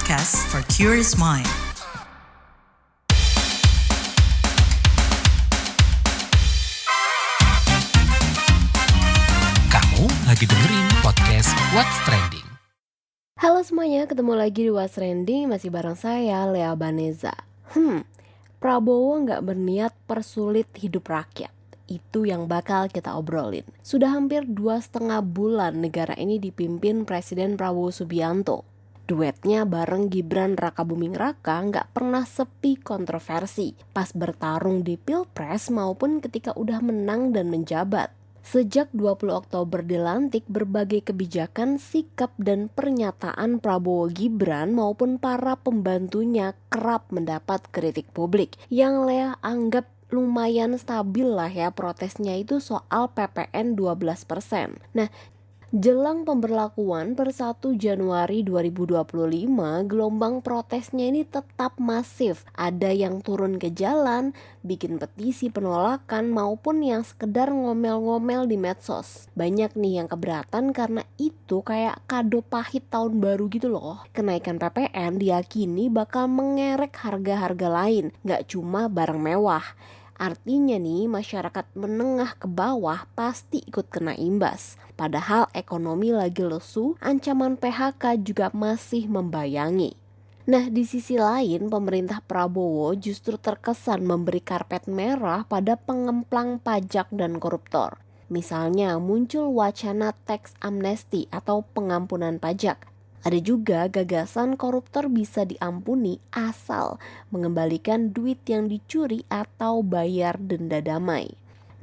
podcast for curious mind. Kamu lagi dengerin podcast What's Trending. Halo semuanya, ketemu lagi di What's Trending, masih bareng saya, Lea Baneza. Prabowo nggak berniat persulit hidup rakyat. Itu yang bakal kita obrolin. Sudah hampir 2,5 bulan negara ini dipimpin Presiden Prabowo Subianto. Duetnya bareng Gibran Rakabuming Raka nggak pernah sepi kontroversi pas bertarung di Pilpres maupun ketika udah menang dan menjabat. Sejak 20 Oktober dilantik, berbagai kebijakan, sikap, dan pernyataan Prabowo Gibran maupun para pembantunya kerap mendapat kritik publik. Yang Lea anggap lumayan stabil lah ya protesnya itu soal PPN 12%. Nah, jelang pemberlakuan per 1 Januari 2025, gelombang protesnya ini tetap masif. Ada yang turun ke jalan, bikin petisi penolakan, maupun yang sekedar ngomel-ngomel di medsos. Banyak nih yang keberatan karena itu kayak kado pahit tahun baru gitu loh. Kenaikan PPN diyakini bakal mengerek harga-harga lain, gak cuma barang mewah. Artinya nih, masyarakat menengah ke bawah pasti ikut kena imbas. Padahal ekonomi lagi lesu, ancaman PHK juga masih membayangi. Nah, di sisi lain, pemerintah Prabowo justru terkesan memberi karpet merah pada pengemplang pajak dan koruptor. Misalnya muncul wacana tax amnesty atau pengampunan pajak. Ada juga gagasan koruptor bisa diampuni asal mengembalikan duit yang dicuri atau bayar denda damai.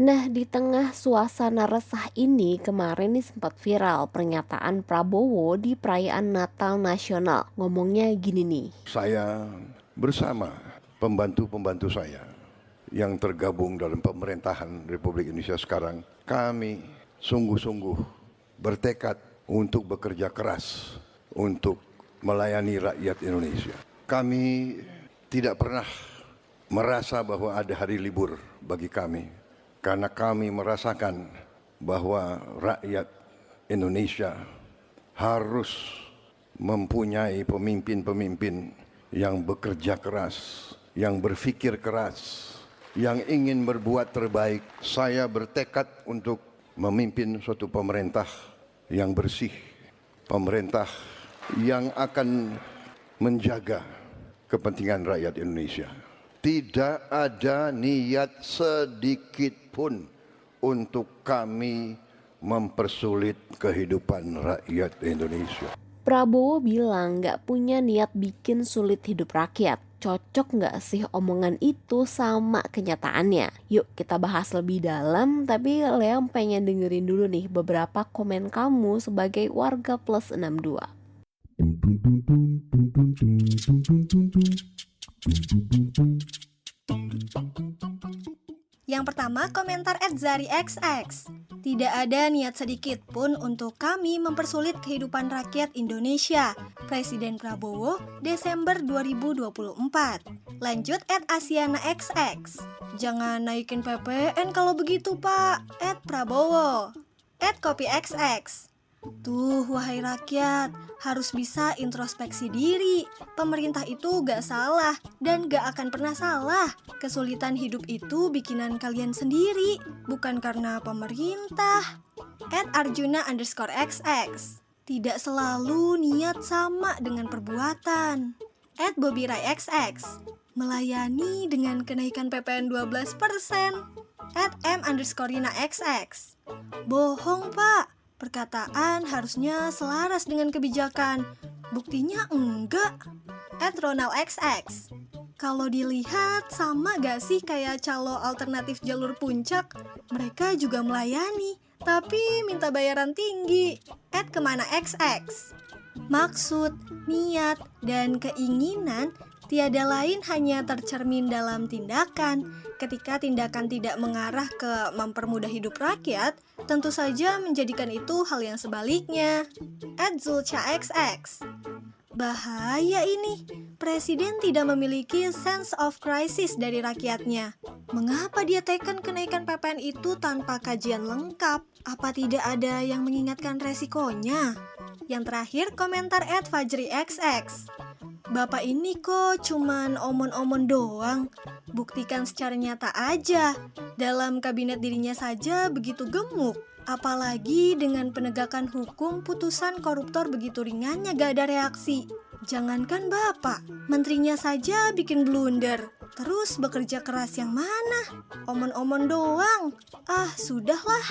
Nah, di tengah suasana resah ini kemarin nih sempat viral pernyataan Prabowo di perayaan Natal Nasional. Ngomongnya gini nih. Saya bersama pembantu-pembantu saya yang tergabung dalam pemerintahan Republik Indonesia sekarang, kami sungguh-sungguh bertekad untuk bekerja keras untuk melayani rakyat Indonesia. Kami tidak pernah merasa bahwa ada hari libur bagi kami, karena kami merasakan bahwa rakyat Indonesia harus mempunyai pemimpin-pemimpin yang bekerja keras, yang berpikir keras, yang ingin berbuat terbaik. Saya bertekad untuk memimpin suatu pemerintah yang bersih, pemerintah yang akan menjaga kepentingan rakyat Indonesia. Tidak ada niat sedikit pun untuk kami mempersulit kehidupan rakyat Indonesia. Prabowo bilang gak punya niat bikin sulit hidup rakyat. Cocok gak sih omongan itu sama kenyataannya? Yuk kita bahas lebih dalam, tapi Lea pengen dengerin dulu nih beberapa komen kamu sebagai warga plus 62. Yang pertama, komentar @ZariXX. Tidak ada niat sedikit pun untuk kami mempersulit kehidupan rakyat Indonesia. Presiden Prabowo, Desember 2024. Lanjut @AsianaXX. Jangan naikin PPN kalau begitu, Pak. @Prabowo. @KopiXX. Tuh, wahai rakyat, harus bisa introspeksi diri. Pemerintah itu gak salah dan gak akan pernah salah. Kesulitan hidup itu bikinan kalian sendiri, bukan karena pemerintah. @Arjuna_XX. Tidak selalu niat sama dengan perbuatan. @BobbyRayXX. Melayani dengan kenaikan PPN 12%. @M_Rina XX. Bohong, Pak. Perkataan harusnya selaras dengan kebijakan. Buktinya enggak. @RonaldXX. Kalau dilihat sama gak sih kayak calo alternatif jalur puncak? Mereka juga melayani, tapi minta bayaran tinggi. @KemanaXX. Maksud, niat, dan keinginan tiada lain hanya tercermin dalam tindakan. Ketika tindakan tidak mengarah ke mempermudah hidup rakyat, tentu saja menjadikan itu hal yang sebaliknya. @ZulcaXX. Bahaya ini, Presiden tidak memiliki sense of crisis dari rakyatnya. Mengapa dia teken kenaikan PPN itu tanpa kajian lengkap? Apa tidak ada yang mengingatkan resikonya? Yang terakhir, komentar @FajriXX. Bapak ini kok cuman omon-omon doang. Buktikan secara nyata aja. Dalam kabinet dirinya saja begitu gemuk. Apalagi dengan penegakan hukum putusan koruptor begitu ringannya gak ada reaksi. Jangankan Bapak, menterinya saja bikin blunder. Terus bekerja keras yang mana? Omon-omon doang. Ah, sudahlah.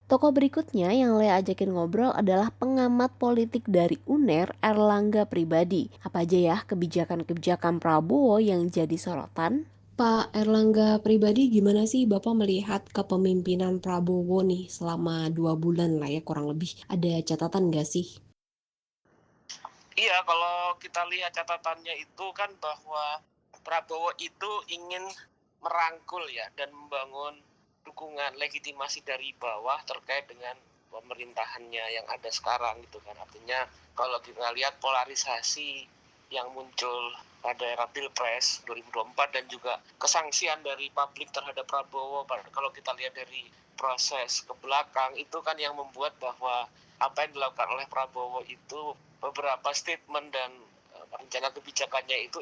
Tokoh berikutnya yang Lea ajakin ngobrol adalah pengamat politik dari UNER, Erlangga Pribadi. Apa aja ya kebijakan-kebijakan Prabowo yang jadi sorotan? Pak Erlangga Pribadi, gimana sih Bapak melihat kepemimpinan Prabowo nih selama 2 bulan lah ya kurang lebih? Ada catatan nggak sih? Iya, kalau kita lihat catatannya itu kan bahwa Prabowo itu ingin merangkul ya dan membangun dukungan legitimasi dari bawah terkait dengan pemerintahannya yang ada sekarang gitu kan. Artinya kalau kita lihat polarisasi yang muncul pada era Pilpres 2024 dan juga kesangsian dari publik terhadap Prabowo, kalau kita lihat dari proses ke belakang itu kan yang membuat bahwa apa yang dilakukan oleh Prabowo itu beberapa statement dan rencana kebijakannya itu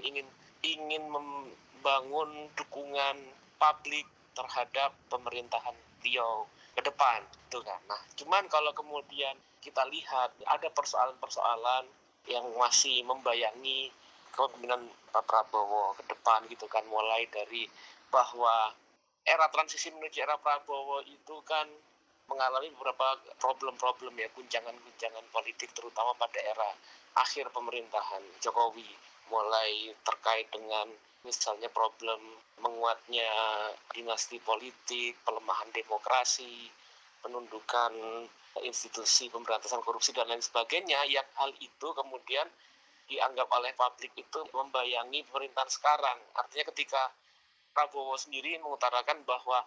ingin membangun dukungan publik terhadap pemerintahan beliau ke depan gitu kan. Nah, cuman kalau kemudian kita lihat ada persoalan-persoalan yang masih membayangi kepemimpinan Pak Prabowo ke depan gitu kan, mulai dari bahwa era transisi menuju era Prabowo itu kan mengalami beberapa problem-problem ya, guncangan-guncangan politik terutama pada era akhir pemerintahan Jokowi, mulai terkait dengan misalnya problem menguatnya dinasti politik, pelemahan demokrasi, penundukan institusi pemberantasan korupsi dan lain sebagainya, yang hal itu kemudian dianggap oleh publik itu membayangi pemerintahan sekarang. Artinya ketika Prabowo sendiri mengutarakan bahwa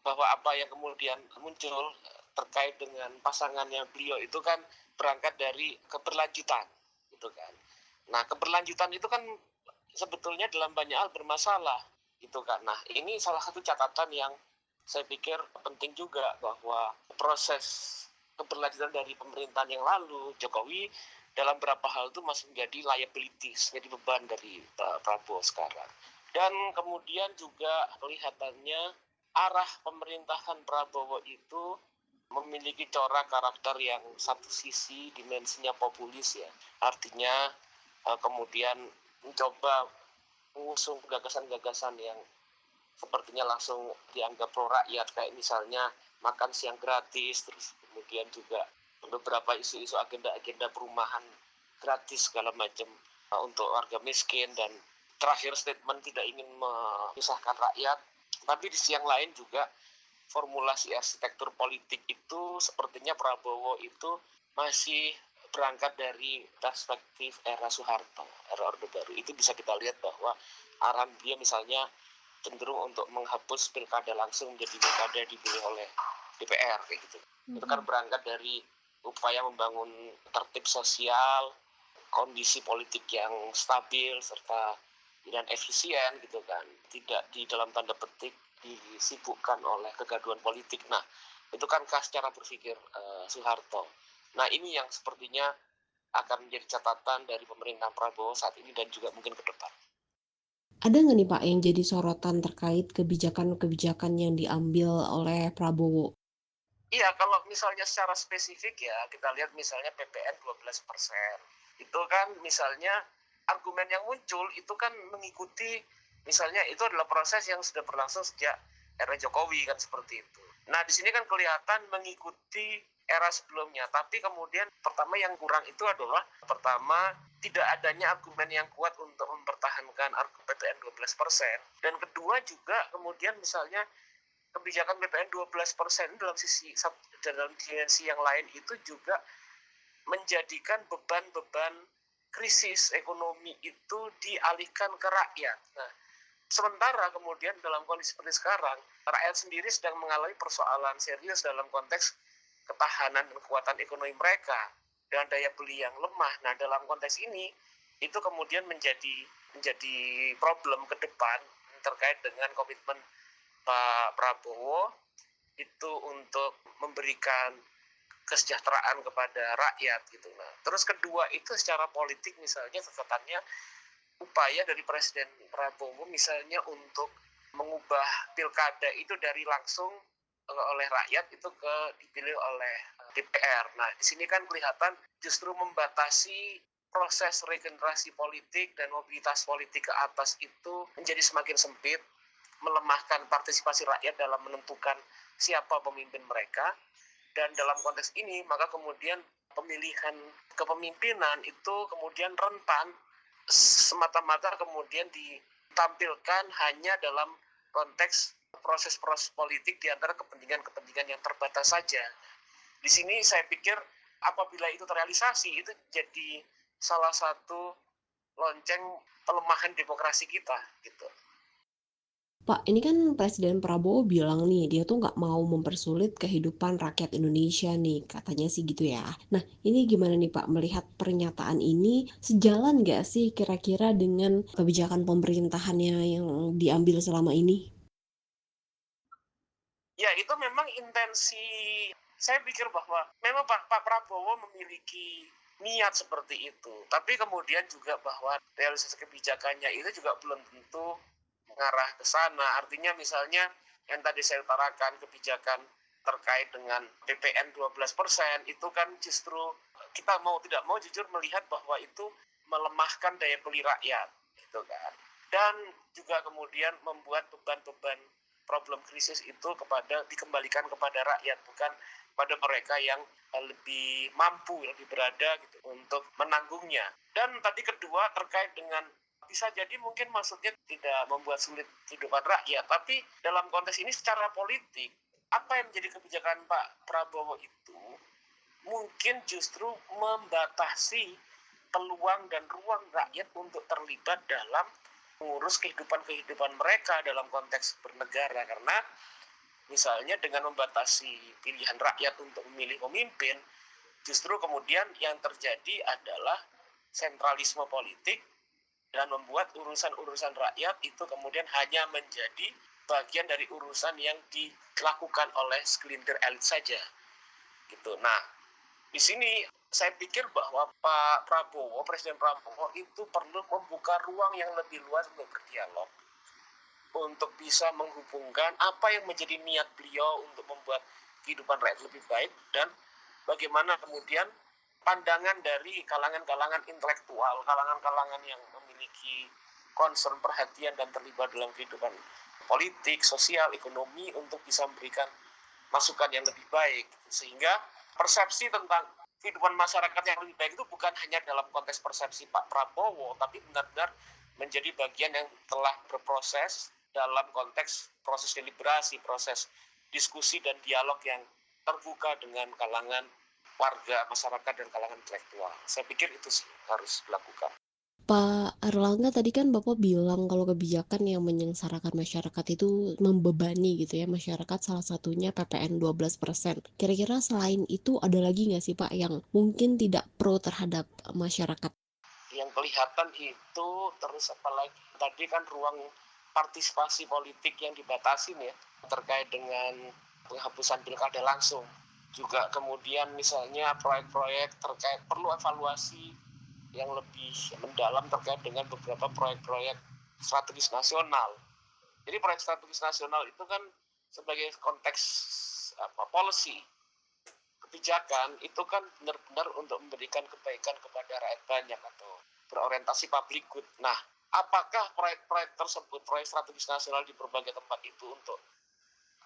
apa yang kemudian muncul terkait dengan pasangannya beliau itu kan berangkat dari keberlanjutan gitu kan. Nah, keberlanjutan itu kan sebetulnya dalam banyak hal bermasalah gitu kan. Nah, ini salah satu catatan yang saya pikir penting juga, bahwa proses keberlanjutan dari pemerintahan yang lalu Jokowi dalam beberapa hal itu masih menjadi liabilities, jadi beban dari Prabowo sekarang. Dan kemudian juga kelihatannya arah pemerintahan Prabowo itu memiliki corak karakter yang satu sisi dimensinya populis ya. Artinya kemudian mencoba mengusung gagasan-gagasan yang sepertinya langsung dianggap pro rakyat, kayak misalnya makan siang gratis, terus kemudian juga beberapa isu-isu agenda-agenda perumahan gratis segala macam untuk warga miskin, dan terakhir statement tidak ingin memisahkan rakyat. Tapi di sisi yang lain juga formulasi arsitektur politik itu sepertinya Prabowo itu masih berangkat dari perspektif era Soeharto, era Orde Baru. Itu bisa kita lihat bahwa arahan dia misalnya cenderung untuk menghapus pilkada langsung menjadi pilkada dipilih oleh DPR kayak gitu. Itu kan berangkat dari upaya membangun tertib sosial, kondisi politik yang stabil serta dan efisien gitu kan. Tidak di dalam tanda petik disibukkan oleh kegaduhan politik. Nah, itu kan khas cara berpikir Soeharto. Nah, ini yang sepertinya akan menjadi catatan dari pemerintahan Prabowo saat ini dan juga mungkin ke depan. Ada nggak nih Pak yang jadi sorotan terkait kebijakan-kebijakan yang diambil oleh Prabowo? Iya, kalau misalnya secara spesifik ya, kita lihat misalnya PPN 12%. Itu kan misalnya argumen yang muncul itu kan mengikuti, misalnya itu adalah proses yang sudah berlangsung sejak era Jokowi kan, seperti itu. Nah, di sini kan kelihatan mengikuti era sebelumnya, tapi kemudian pertama yang kurang itu adalah pertama tidak adanya argumen yang kuat untuk mempertahankan PPN 12%, dan kedua juga kemudian misalnya kebijakan PPN 12% dalam dimensi yang lain itu juga menjadikan beban-beban krisis ekonomi itu dialihkan ke rakyat. Nah, sementara kemudian dalam kondisi seperti sekarang, rakyat sendiri sedang mengalami persoalan serius dalam konteks ketahanan dan kekuatan ekonomi mereka dan daya beli yang lemah. Nah, dalam konteks ini itu kemudian menjadi problem ke depan terkait dengan komitmen Pak Prabowo itu untuk memberikan kesejahteraan kepada rakyat gitu. Nah, terus kedua itu secara politik misalnya catatannya upaya dari Presiden Prabowo misalnya untuk mengubah pilkada itu dari langsung oleh rakyat itu ke dipilih oleh DPR. Nah, di sini kan kelihatan justru membatasi proses regenerasi politik dan mobilitas politik ke atas itu menjadi semakin sempit, melemahkan partisipasi rakyat dalam menentukan siapa pemimpin mereka. Dan dalam konteks ini, maka kemudian pemilihan kepemimpinan itu kemudian rentan semata-mata kemudian ditampilkan hanya dalam konteks proses-proses politik di antara kepentingan-kepentingan yang terbatas saja. Di sini saya pikir apabila itu terrealisasi, itu jadi salah satu lonceng pelemahan demokrasi kita gitu. Pak, ini kan Presiden Prabowo bilang nih, dia tuh nggak mau mempersulit kehidupan rakyat Indonesia nih, katanya sih gitu ya. Nah, ini gimana nih Pak, melihat pernyataan ini sejalan nggak sih kira-kira dengan kebijakan pemerintahannya yang diambil selama ini? Ya, itu memang intensi. Saya pikir bahwa memang Pak Prabowo memiliki niat seperti itu. Tapi kemudian juga bahwa realisasi kebijakannya itu juga belum tentu mengarah ke sana. Artinya misalnya yang tadi saya utarakan kebijakan terkait dengan PPN 12% itu kan justru kita mau tidak mau jujur melihat bahwa itu melemahkan daya beli rakyat gitu kan. Dan juga kemudian membuat beban-beban problem krisis itu dikembalikan kepada rakyat, bukan pada mereka yang lebih mampu, lebih berada gitu untuk menanggungnya. Dan tadi kedua terkait dengan bisa jadi mungkin maksudnya tidak membuat sulit kehidupan rakyat, tapi dalam konteks ini secara politik, apa yang menjadi kebijakan Pak Prabowo itu mungkin justru membatasi peluang dan ruang rakyat untuk terlibat dalam mengurus kehidupan mereka dalam konteks bernegara. Karena misalnya dengan membatasi pilihan rakyat untuk memilih pemimpin, justru kemudian yang terjadi adalah sentralisme politik dan membuat urusan-urusan rakyat itu kemudian hanya menjadi bagian dari urusan yang dilakukan oleh segelintir elit saja. Gitu. Nah, di sini saya pikir bahwa Pak Prabowo, Presiden Prabowo itu perlu membuka ruang yang lebih luas untuk berdialog, untuk bisa menghubungkan apa yang menjadi niat beliau untuk membuat kehidupan rakyat lebih baik dan bagaimana kemudian pandangan dari kalangan-kalangan intelektual, kalangan-kalangan yang memiliki concern, perhatian dan terlibat dalam kehidupan politik, sosial, ekonomi untuk bisa memberikan masukan yang lebih baik. Sehingga persepsi tentang kehidupan masyarakat yang lebih baik itu bukan hanya dalam konteks persepsi Pak Prabowo, tapi benar-benar menjadi bagian yang telah berproses dalam konteks proses deliberasi, proses diskusi dan dialog yang terbuka dengan kalangan warga, masyarakat, dan kalangan intelektual. Saya pikir itu sih harus dilakukan. Pak Erlangga tadi kan Bapak bilang kalau kebijakan yang menyengsarakan masyarakat itu membebani gitu ya masyarakat, salah satunya PPN 12%. Kira-kira selain itu ada lagi nggak sih Pak yang mungkin tidak pro terhadap masyarakat? Yang kelihatan itu terus apalagi tadi kan ruang partisipasi politik yang dibatasi ya terkait dengan penghapusan pilkada langsung. Juga kemudian misalnya proyek-proyek terkait perlu evaluasi yang lebih mendalam terkait dengan beberapa proyek-proyek strategis nasional. Jadi proyek strategis nasional itu kan sebagai konteks policy, kebijakan itu kan benar-benar untuk memberikan kebaikan kepada rakyat banyak atau berorientasi public good. Nah, apakah proyek-proyek tersebut, proyek strategis nasional di berbagai tempat itu untuk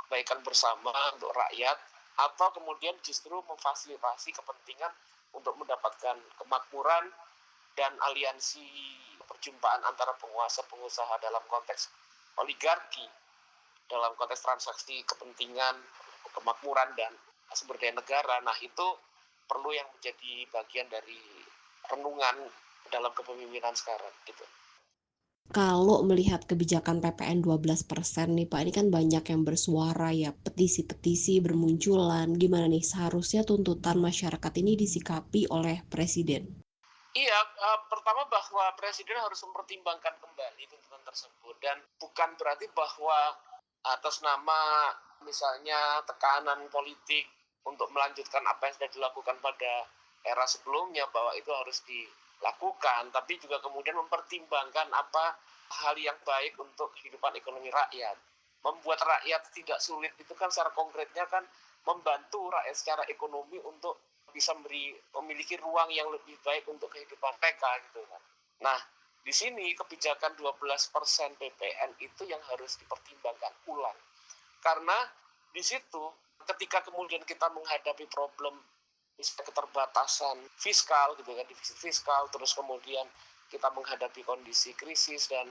kebaikan bersama untuk rakyat, atau kemudian justru memfasilitasi kepentingan untuk mendapatkan kemakmuran dan aliansi perjumpaan antara penguasa-pengusaha dalam konteks oligarki, dalam konteks transaksi kepentingan, kemakmuran dan sumber daya negara. Nah, itu perlu yang menjadi bagian dari renungan dalam kepemimpinan sekarang gitu. Kalau melihat kebijakan PPN 12% nih Pak, ini kan banyak yang bersuara ya, petisi-petisi bermunculan. Gimana nih seharusnya tuntutan masyarakat ini disikapi oleh Presiden? Iya, pertama bahwa Presiden harus mempertimbangkan kembali tuntutan tersebut dan bukan berarti bahwa atas nama misalnya tekanan politik untuk melanjutkan apa yang sudah dilakukan pada era sebelumnya, bahwa itu harus dilakukan, tapi juga kemudian mempertimbangkan apa hal yang baik untuk kehidupan ekonomi rakyat. Membuat rakyat tidak sulit itu kan secara konkretnya kan membantu rakyat secara ekonomi untuk bisa memiliki ruang yang lebih baik untuk kehidupan mereka gitu kan. Nah, di sini kebijakan 12% PPN itu yang harus dipertimbangkan ulang. Karena di situ ketika kemudian kita menghadapi problem misalnya keterbatasan fiskal gitu kan, defisit fiskal, terus kemudian kita menghadapi kondisi krisis dan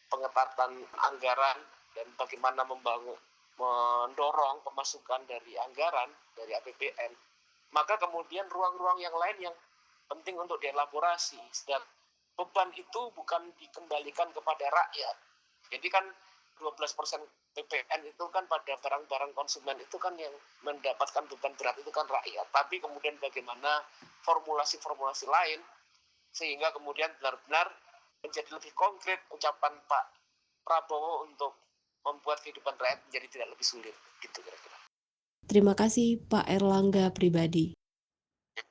pengetatan anggaran dan bagaimana mendorong pemasukan dari anggaran dari APBN, maka kemudian ruang-ruang yang lain yang penting untuk dielaborasi. Dan beban itu bukan dikembalikan kepada rakyat. Jadi kan 12% PPN itu kan pada barang-barang konsumen itu kan yang mendapatkan beban berat itu kan rakyat. Tapi kemudian bagaimana formulasi-formulasi lain sehingga kemudian benar-benar menjadi lebih konkret ucapan Pak Prabowo untuk membuat kehidupan rakyat menjadi tidak lebih sulit, gitu kira-kira. Terima kasih Pak Erlangga Pribadi.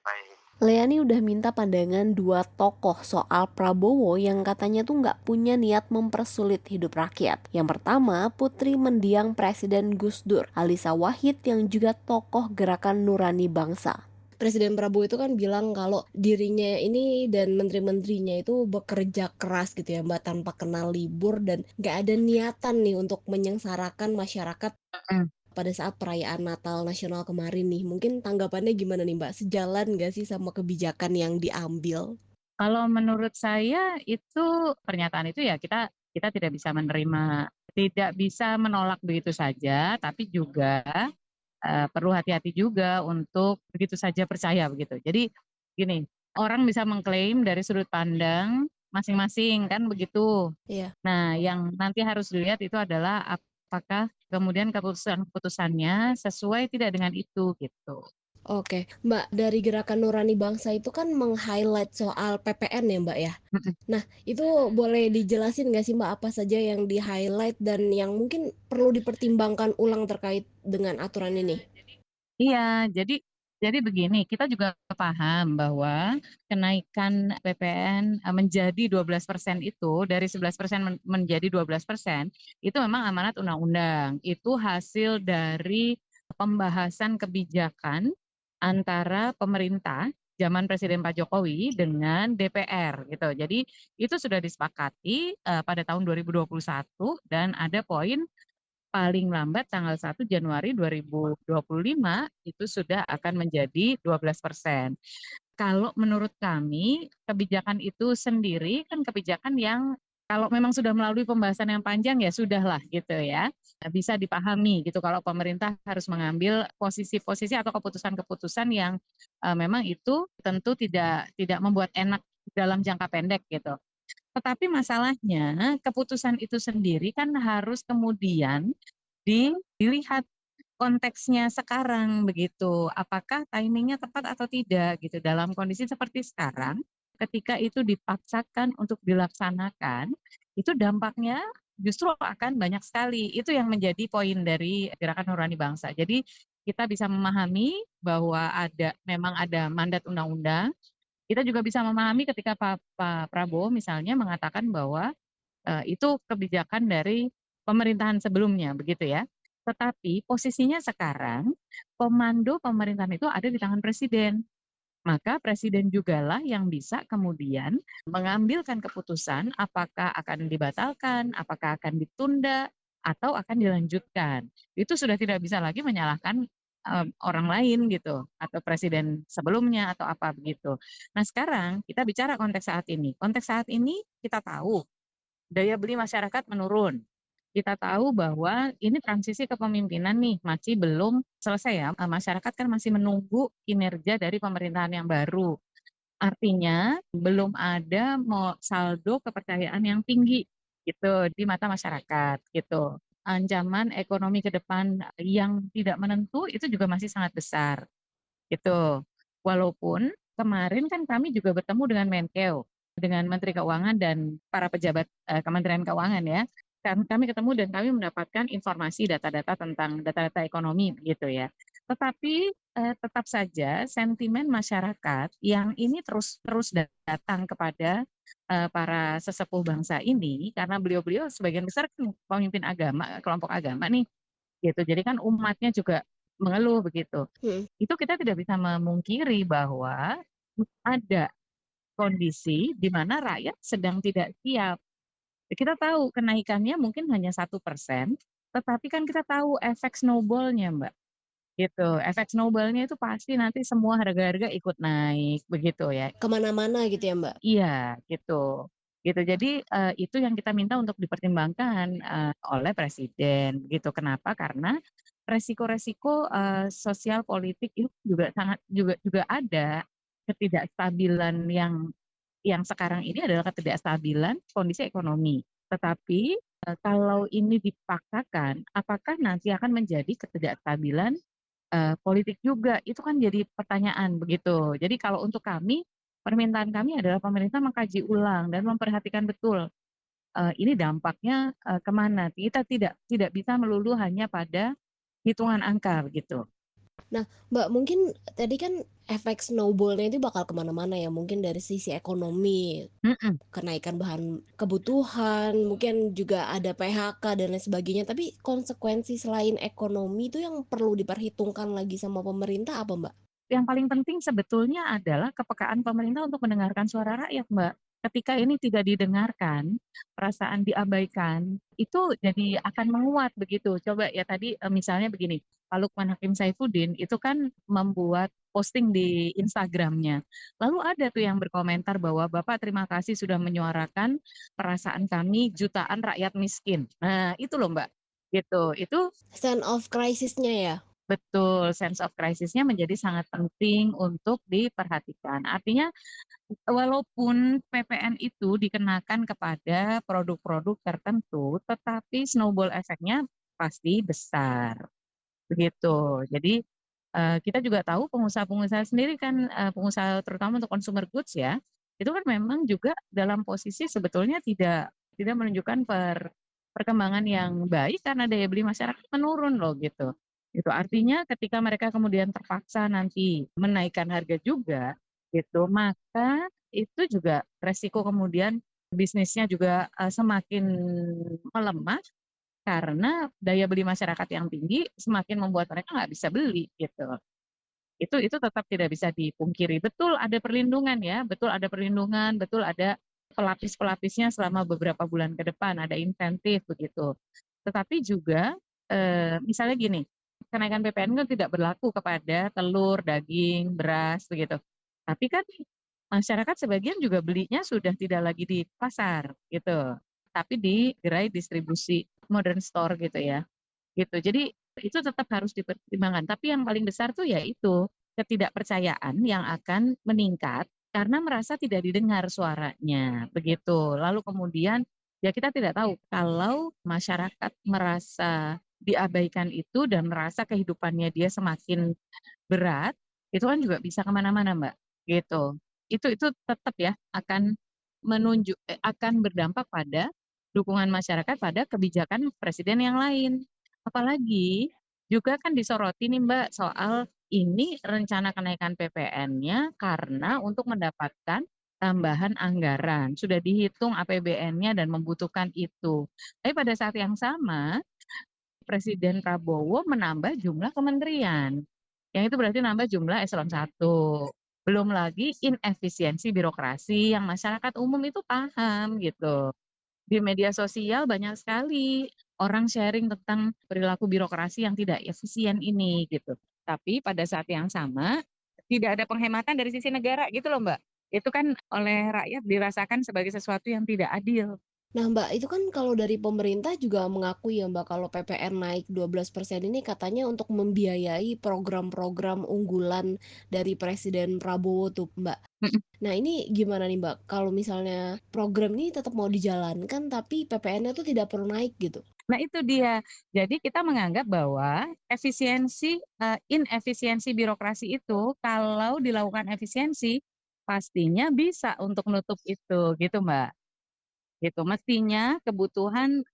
Baik. Leani udah minta pandangan dua tokoh soal Prabowo yang katanya tuh nggak punya niat mempersulit hidup rakyat. Yang pertama, putri mendiang Presiden Gus Dur, Alisa Wahid yang juga tokoh Gerakan Nurani Bangsa. Presiden Prabowo itu kan bilang kalau dirinya ini dan menteri-menterinya itu bekerja keras gitu ya Mbak, tanpa kenal libur dan nggak ada niatan nih untuk menyengsarakan masyarakat pada saat perayaan Natal Nasional kemarin nih. Mungkin tanggapannya gimana nih Mbak? Sejalan nggak sih sama kebijakan yang diambil? Kalau menurut saya itu pernyataan itu ya kita tidak bisa menerima, tidak bisa menolak begitu saja, tapi juga perlu hati-hati juga untuk begitu saja percaya begitu. Jadi gini, orang bisa mengklaim dari sudut pandang masing-masing kan begitu. Iya. Nah, yang nanti harus dilihat itu adalah apakah kemudian keputusannya sesuai tidak dengan itu gitu. Oke, Mbak, dari Gerakan Nurani Bangsa itu kan meng-highlight soal PPN ya Mbak ya. Nah, itu boleh dijelasin nggak sih Mbak apa saja yang di-highlight dan yang mungkin perlu dipertimbangkan ulang terkait dengan aturan ini? Iya, jadi begini, kita juga paham bahwa kenaikan PPN menjadi 12% itu dari 11% menjadi 12% itu memang amanat undang-undang. Itu hasil dari pembahasan kebijakan antara pemerintah zaman Presiden Pak Jokowi dengan DPR gitu. Jadi itu sudah disepakati pada tahun 2021 dan ada poin paling lambat tanggal 1 Januari 2025 itu sudah akan menjadi 12%. Kalau menurut kami, kebijakan itu sendiri kan kebijakan yang kalau memang sudah melalui pembahasan yang panjang ya sudahlah gitu ya. Bisa dipahami gitu kalau pemerintah harus mengambil posisi-posisi atau keputusan-keputusan yang memang itu tentu tidak membuat enak dalam jangka pendek gitu. Tetapi masalahnya keputusan itu sendiri kan harus kemudian dilihat konteksnya sekarang begitu. Apakah timingnya tepat atau tidak gitu. Dalam kondisi seperti sekarang, ketika itu dipaksakan untuk dilaksanakan, itu dampaknya justru akan banyak sekali. Itu yang menjadi poin dari Gerakan Nurani Bangsa. Jadi kita bisa memahami bahwa memang ada mandat undang-undang. Kita juga bisa memahami ketika Pak Prabowo misalnya mengatakan bahwa itu kebijakan dari pemerintahan sebelumnya begitu ya. Tetapi posisinya sekarang komando pemerintahan itu ada di tangan presiden. Maka presiden jugalah yang bisa kemudian mengambilkan keputusan apakah akan dibatalkan, apakah akan ditunda atau akan dilanjutkan. Itu sudah tidak bisa lagi menyalahkan orang lain gitu atau presiden sebelumnya atau apa begitu. Nah, sekarang kita bicara konteks saat ini. Konteks saat ini kita tahu daya beli masyarakat menurun. Kita tahu bahwa ini transisi kepemimpinan nih masih belum selesai ya. Masyarakat kan masih menunggu kinerja dari pemerintahan yang baru. Artinya belum ada saldo kepercayaan yang tinggi gitu di mata masyarakat gitu. Ancaman ekonomi ke depan yang tidak menentu itu juga masih sangat besar gitu. Walaupun kemarin kan kami juga bertemu dengan Menkeu, dengan Menteri Keuangan dan para pejabat Kementerian Keuangan ya. Kami ketemu dan kami mendapatkan informasi data-data tentang data-data ekonomi gitu ya. Tetapi tetap saja sentimen masyarakat yang ini terus datang kepada para sesepuh bangsa ini, karena beliau-beliau sebagian besar kan pemimpin agama, kelompok agama nih, gitu. Jadi kan umatnya juga mengeluh begitu. Hmm. Itu kita tidak bisa memungkiri bahwa ada kondisi di mana rakyat sedang tidak siap. Kita tahu kenaikannya mungkin hanya 1%, tetapi kan kita tahu efek snowball-nya, Mbak. Gitu, efek snowball-nya itu pasti nanti semua harga-harga ikut naik, begitu ya. Kemana-mana gitu ya Mbak? Iya, gitu. Gitu. Jadi, itu yang kita minta untuk dipertimbangkan, oleh presiden, gitu. Kenapa? Karena resiko-resiko, sosial politik itu juga ada ketidakstabilan yang sekarang ini adalah ketidakstabilan kondisi ekonomi. Tetapi, kalau ini dipaksakan, apakah nanti akan menjadi ketidakstabilan politik juga? Itu kan jadi pertanyaan begitu. Jadi kalau untuk kami, permintaan kami adalah pemerintah mengkaji ulang dan memperhatikan betul, ini dampaknya, ke Kita tidak bisa melulu hanya pada hitungan angka begitu. Nah, Mbak, mungkin tadi kan efek snowball-nya itu bakal kemana-mana ya, mungkin dari sisi ekonomi, kenaikan bahan kebutuhan, mungkin juga ada PHK dan lain sebagainya. Tapi konsekuensi selain ekonomi itu yang perlu diperhitungkan lagi sama pemerintah apa, Mbak? Yang paling penting sebetulnya adalah kepekaan pemerintah untuk mendengarkan suara rakyat, Mbak. Ketika ini tidak didengarkan, perasaan diabaikan, itu jadi akan menguat begitu. Coba ya tadi misalnya begini, Pak Lukman Hakim Saifuddin itu kan membuat posting di Instagramnya. Lalu ada tuh yang berkomentar bahwa Bapak terima kasih sudah menyuarakan perasaan kami jutaan rakyat miskin. Nah itu loh Mbak, gitu. Itu Sense of crisis-nya ya? betul, sense of crisis-nya menjadi sangat penting untuk diperhatikan. Artinya walaupun PPN itu dikenakan kepada produk-produk tertentu, tetapi snowball efeknya pasti besar. Begitu. Jadi kita juga tahu pengusaha-pengusaha sendiri kan, pengusaha terutama untuk consumer goods ya, itu kan memang juga dalam posisi sebetulnya tidak menunjukkan perkembangan yang baik karena daya beli masyarakat menurun loh gitu. Itu artinya ketika mereka kemudian terpaksa nanti menaikkan harga juga gitu, maka itu juga resiko kemudian bisnisnya juga semakin melemah karena daya beli masyarakat yang tinggi semakin membuat mereka nggak bisa beli gitu. Itu tetap tidak bisa dipungkiri. Betul ada perlindungan ya, betul ada perlindungan, betul ada pelapis-pelapisnya selama beberapa bulan ke depan, ada insentif begitu. Tetapi juga misalnya gini, kenaikan PPN kan tidak berlaku kepada telur, daging, beras begitu. Tapi kan masyarakat sebagian juga belinya sudah tidak lagi di pasar gitu, tapi di gerai distribusi modern store gitu ya. Gitu. Jadi itu tetap harus dipertimbangkan. Tapi yang paling besar tuh yaitu ketidakpercayaan yang akan meningkat karena merasa tidak didengar suaranya, begitu. Lalu kemudian ya kita tidak tahu kalau masyarakat merasa diabaikan itu dan merasa kehidupannya dia semakin berat, itu kan juga bisa kemana-mana Mbak, gitu. Itu tetap ya akan akan berdampak pada dukungan masyarakat pada kebijakan presiden yang lain. Apalagi juga kan disoroti nih Mbak soal ini rencana kenaikan PPN-nya karena untuk mendapatkan tambahan anggaran. Sudah dihitung APBN-nya dan membutuhkan itu. Tapi pada saat yang sama Presiden Prabowo menambah jumlah kementerian. Yang itu berarti nambah jumlah eselon 1. Belum lagi inefisiensi birokrasi yang masyarakat umum itu paham gitu. Di media sosial banyak sekali orang sharing tentang perilaku birokrasi yang tidak efisien ini gitu. Tapi pada saat yang sama tidak ada penghematan dari sisi negara gitu loh Mbak. Itu kan oleh rakyat dirasakan sebagai sesuatu yang tidak adil. Nah Mbak, itu kan kalau dari pemerintah juga mengakui ya Mbak, kalau PPN naik 12% ini katanya untuk membiayai program-program unggulan dari Presiden Prabowo tuh Mbak. Nah ini gimana nih Mbak, kalau misalnya program ini tetap mau dijalankan tapi PPN-nya tuh tidak perlu naik gitu? Nah itu dia. Jadi kita menganggap bahwa inefisiensi birokrasi itu kalau dilakukan efisiensi pastinya bisa untuk menutup itu gitu Mbak. Gitu. Mestinya kebutuhan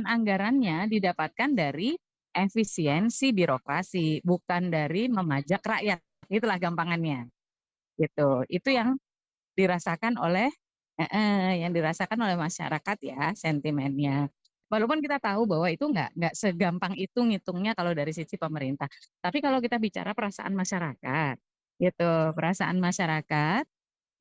anggarannya didapatkan dari efisiensi birokrasi, bukan dari memajak rakyat. Itulah gampangannya. Gitu. Itu yang dirasakan oleh masyarakat ya, sentimennya. Walaupun kita tahu bahwa itu nggak segampang itu ngitungnya kalau dari sisi pemerintah. Tapi kalau kita bicara perasaan masyarakat, gitu, perasaan masyarakat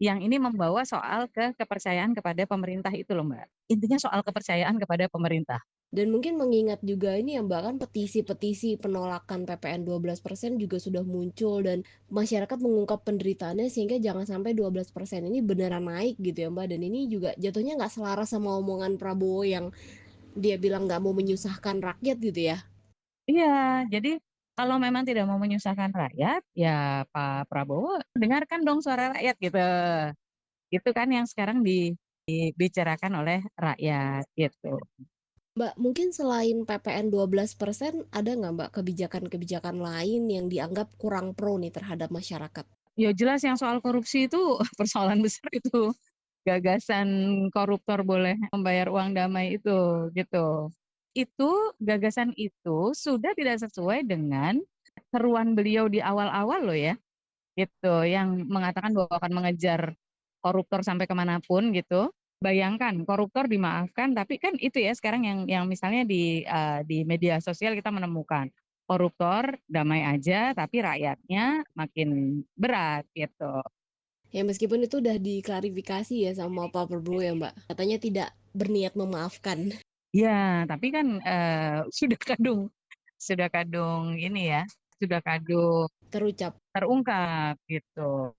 yang ini membawa soal kepercayaan kepada pemerintah itu loh Mbak. Intinya soal kepercayaan kepada pemerintah. Dan mungkin mengingat juga ini ya Mbak, kan petisi-petisi penolakan PPN 12% juga sudah muncul dan masyarakat mengungkap penderitaannya sehingga jangan sampai 12% ini beneran naik gitu ya Mbak. Dan ini juga jatuhnya nggak selaras sama omongan Prabowo yang dia bilang nggak mau menyusahkan rakyat gitu ya. Iya, jadi kalau memang tidak mau menyusahkan rakyat, ya Pak Prabowo dengarkan dong suara rakyat gitu. Itu kan yang sekarang dibicarakan oleh rakyat gitu. Mbak, mungkin selain PPN 12%, ada nggak Mbak kebijakan-kebijakan lain yang dianggap kurang pro nih terhadap masyarakat? Ya jelas yang soal korupsi itu persoalan besar itu. Gagasan koruptor boleh membayar uang damai itu gitu. Gagasan itu sudah tidak sesuai dengan seruan beliau di awal-awal loh ya. Gitu, yang mengatakan bahwa akan mengejar koruptor sampai kemanapun gitu. Bayangkan koruptor dimaafkan, tapi kan itu ya sekarang yang misalnya di media sosial kita menemukan koruptor damai aja, tapi rakyatnya makin berat gitu. Ya meskipun itu udah diklarifikasi ya sama Pak Prabowo ya Mbak, katanya tidak berniat memaafkan. Ya, tapi kan sudah kadung ini ya, sudah kadung Terucap. terungkap gitu.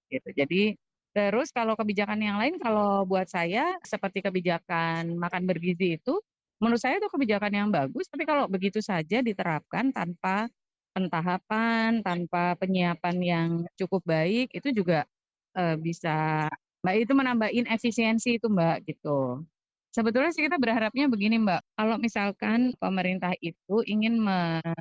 Gitu. Jadi terus kalau kebijakan yang lain kalau buat saya seperti kebijakan makan bergizi itu menurut saya itu kebijakan yang bagus, tapi kalau begitu saja diterapkan tanpa pentahapan, tanpa penyiapan yang cukup baik itu juga bisa Mbak itu menambahin efisiensi itu Mbak gitu. Sebetulnya sih kita berharapnya begini Mbak, kalau misalkan pemerintah itu ingin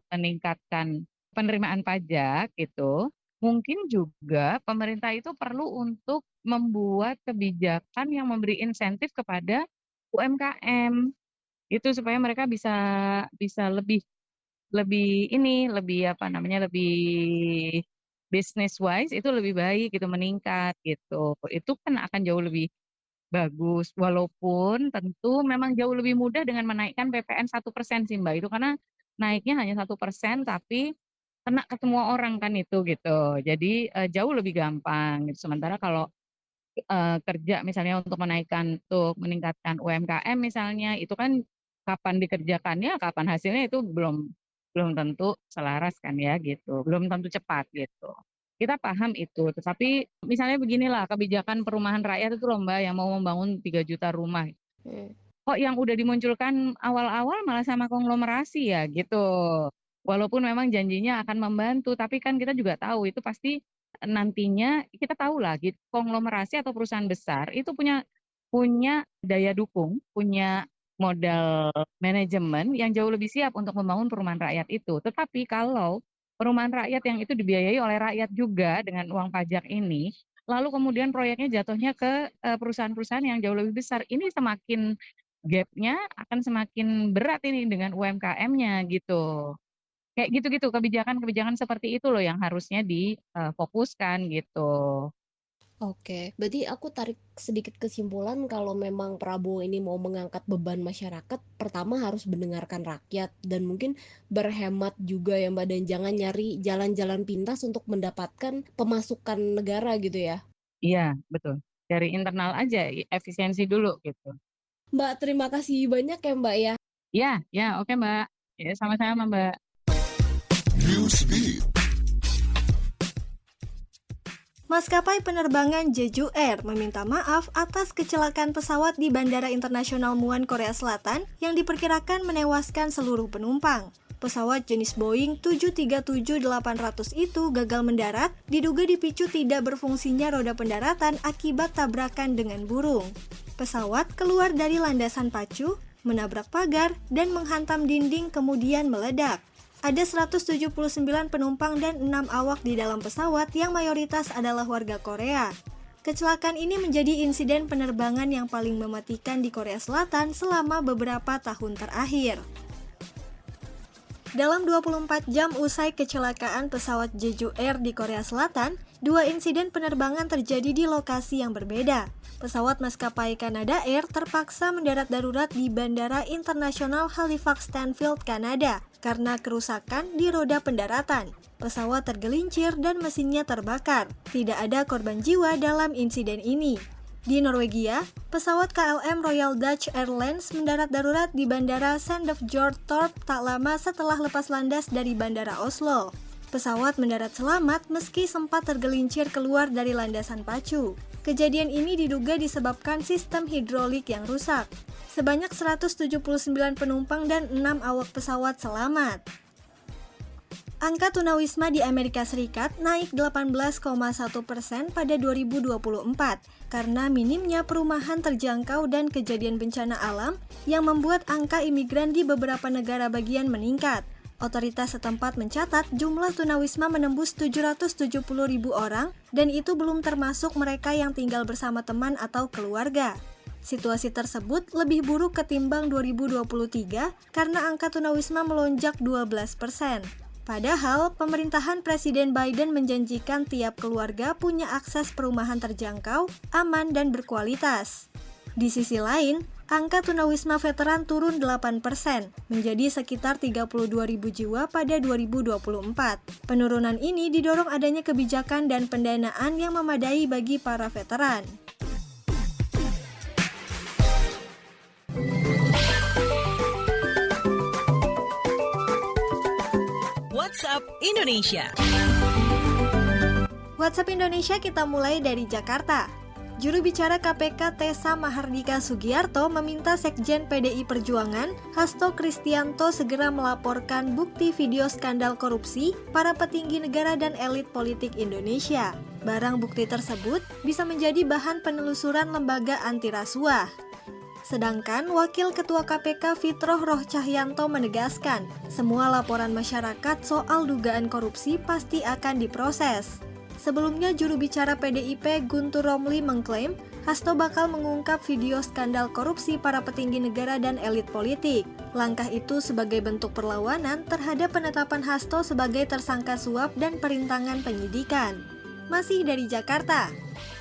meningkatkan penerimaan pajak gitu, mungkin juga pemerintah itu perlu untuk membuat kebijakan yang memberi insentif kepada UMKM itu supaya mereka bisa lebih lebih business wise itu lebih baik gitu meningkat gitu. Itu kan akan jauh lebih bagus, walaupun tentu memang jauh lebih mudah dengan menaikkan PPN 1% sih Mbak, itu karena naiknya hanya 1% tapi kena ke semua orang kan itu gitu. Jadi jauh lebih gampang gitu. Sementara kalau kerja misalnya untuk meningkatkan UMKM misalnya, itu kan kapan dikerjakannya, kapan hasilnya itu belum belum tentu selaras kan ya gitu, belum tentu cepat gitu. Kita paham itu, tetapi misalnya beginilah kebijakan perumahan rakyat itu loh Mbak yang mau membangun 3 juta rumah. Kok yang udah dimunculkan awal-awal malah sama konglomerasi ya gitu. Walaupun memang janjinya akan membantu, tapi kan kita juga tahu itu pasti nantinya kita tahu lah gitu, konglomerasi atau perusahaan besar itu punya daya dukung, punya modal manajemen yang jauh lebih siap untuk membangun perumahan rakyat itu. Tetapi kalau perumahan rakyat yang itu dibiayai oleh rakyat juga dengan uang pajak ini, lalu kemudian proyeknya jatuhnya ke perusahaan-perusahaan yang jauh lebih besar, ini semakin gap-nya akan semakin berat ini dengan UMKM-nya gitu. Kayak gitu-gitu, kebijakan-kebijakan seperti itu loh yang harusnya difokuskan gitu. Oke, berarti aku tarik sedikit kesimpulan kalau memang Prabowo ini mau mengangkat beban masyarakat, pertama harus mendengarkan rakyat dan mungkin berhemat juga ya Mbak, dan jangan nyari jalan-jalan pintas untuk mendapatkan pemasukan negara gitu ya. Iya, betul. Dari internal aja, efisiensi dulu gitu. Mbak, terima kasih banyak ya Mbak ya. Ya, oke Mbak. Ya, sama-sama Mbak. Maskapai penerbangan Jeju Air meminta maaf atas kecelakaan pesawat di Bandara Internasional Muan, Korea Selatan yang diperkirakan menewaskan seluruh penumpang. Pesawat jenis Boeing 737-800 itu gagal mendarat, diduga dipicu tidak berfungsinya roda pendaratan akibat tabrakan dengan burung. Pesawat keluar dari landasan pacu, menabrak pagar, dan menghantam dinding kemudian meledak. Ada 179 penumpang dan 6 awak di dalam pesawat yang mayoritas adalah warga Korea. Kecelakaan ini menjadi insiden penerbangan yang paling mematikan di Korea Selatan selama beberapa tahun terakhir. Dalam 24 jam usai kecelakaan pesawat Jeju Air di Korea Selatan, 2 insiden penerbangan terjadi di lokasi yang berbeda. Pesawat maskapai Canada Air terpaksa mendarat darurat di Bandara Internasional Halifax Stanfield, Kanada, karena kerusakan di roda pendaratan. Pesawat tergelincir dan mesinnya terbakar. Tidak ada korban jiwa dalam insiden ini. Di Norwegia, pesawat KLM Royal Dutch Airlines mendarat darurat di Bandara Sandefjord-Torp tak lama setelah lepas landas dari Bandara Oslo. Pesawat mendarat selamat meski sempat tergelincir keluar dari landasan pacu. Kejadian ini diduga disebabkan sistem hidrolik yang rusak. Sebanyak 179 penumpang dan 6 awak pesawat selamat. Angka tunawisma di Amerika Serikat naik 18,1% pada 2024 karena minimnya perumahan terjangkau dan kejadian bencana alam yang membuat angka imigran di beberapa negara bagian meningkat. Otoritas setempat mencatat jumlah tunawisma menembus 770.000 orang dan itu belum termasuk mereka yang tinggal bersama teman atau keluarga. Situasi tersebut lebih buruk ketimbang 2023 karena angka tunawisma melonjak 12%. Padahal, pemerintahan Presiden Biden menjanjikan tiap keluarga punya akses perumahan terjangkau, aman, dan berkualitas. Di sisi lain, angka tunawisma veteran turun 8%, menjadi sekitar 32.000 jiwa pada 2024. Penurunan ini didorong adanya kebijakan dan pendanaan yang memadai bagi para veteran. WhatsApp Indonesia. WhatsApp Indonesia kita mulai dari Jakarta. Juru bicara KPK Tessa Mahardika Sugiarto meminta Sekjen PDI Perjuangan, Hasto Kristianto segera melaporkan bukti video skandal korupsi para petinggi negara dan elit politik Indonesia. Barang bukti tersebut bisa menjadi bahan penelusuran lembaga anti rasuah. Sedangkan Wakil Ketua KPK Fitroh Roh Cahyanto menegaskan, semua laporan masyarakat soal dugaan korupsi pasti akan diproses. Sebelumnya juru bicara PDIP Guntur Romli mengklaim Hasto bakal mengungkap video skandal korupsi para petinggi negara dan elit politik. Langkah itu sebagai bentuk perlawanan terhadap penetapan Hasto sebagai tersangka suap dan perintangan penyidikan. Masih dari Jakarta,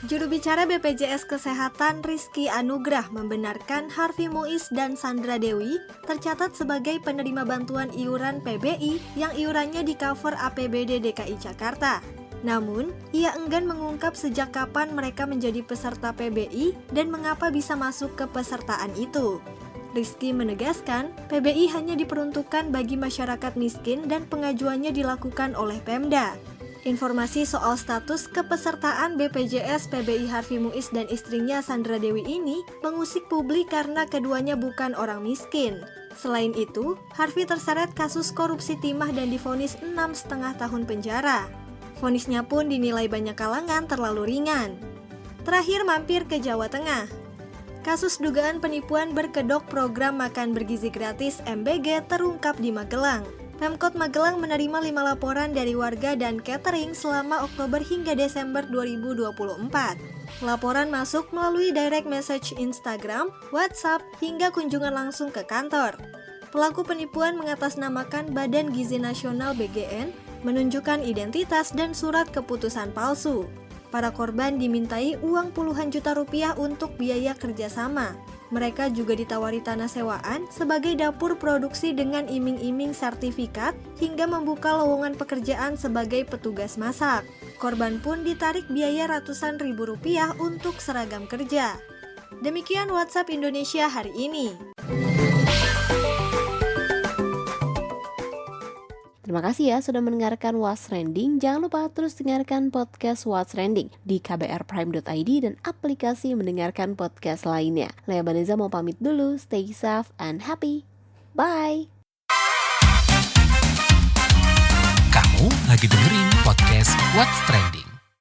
juru bicara BPJS Kesehatan Rizky Anugrah membenarkan Harvey Muiz dan Sandra Dewi tercatat sebagai penerima bantuan iuran PBI yang iurannya di-cover APBD DKI Jakarta. Namun, ia enggan mengungkap sejak kapan mereka menjadi peserta PBI dan mengapa bisa masuk ke pesertaan itu. Rizky menegaskan, PBI hanya diperuntukkan bagi masyarakat miskin dan pengajuannya dilakukan oleh Pemda. Informasi soal status kepesertaan BPJS PBI Harvey Muiz dan istrinya Sandra Dewi ini mengusik publik karena keduanya bukan orang miskin. Selain itu, Harvey terseret kasus korupsi timah dan divonis 6,5 tahun penjara. Vonisnya pun dinilai banyak kalangan terlalu ringan. Terakhir mampir ke Jawa Tengah. Kasus dugaan penipuan berkedok program makan bergizi gratis MBG terungkap di Magelang. Pemkot Magelang menerima 5 laporan dari warga dan catering selama Oktober hingga Desember 2024. Laporan masuk melalui direct message Instagram, WhatsApp, hingga kunjungan langsung ke kantor. Pelaku penipuan mengatasnamakan Badan Gizi Nasional BGN, menunjukkan identitas dan surat keputusan palsu. Para korban dimintai uang puluhan juta rupiah untuk biaya kerjasama. Mereka juga ditawari tanah sewaan sebagai dapur produksi dengan iming-iming sertifikat hingga membuka lowongan pekerjaan sebagai petugas masak. Korban pun ditarik biaya ratusan ribu rupiah untuk seragam kerja. Demikian WhatsApp Indonesia hari ini. Terima kasih ya sudah mendengarkan What's Trending. Jangan lupa terus dengarkan podcast What's Trending di kbrprime.id dan aplikasi mendengarkan podcast lainnya. Lea Baneza mau pamit dulu. Stay safe and happy. Bye. Kamu lagi dengerin podcast What's Trending.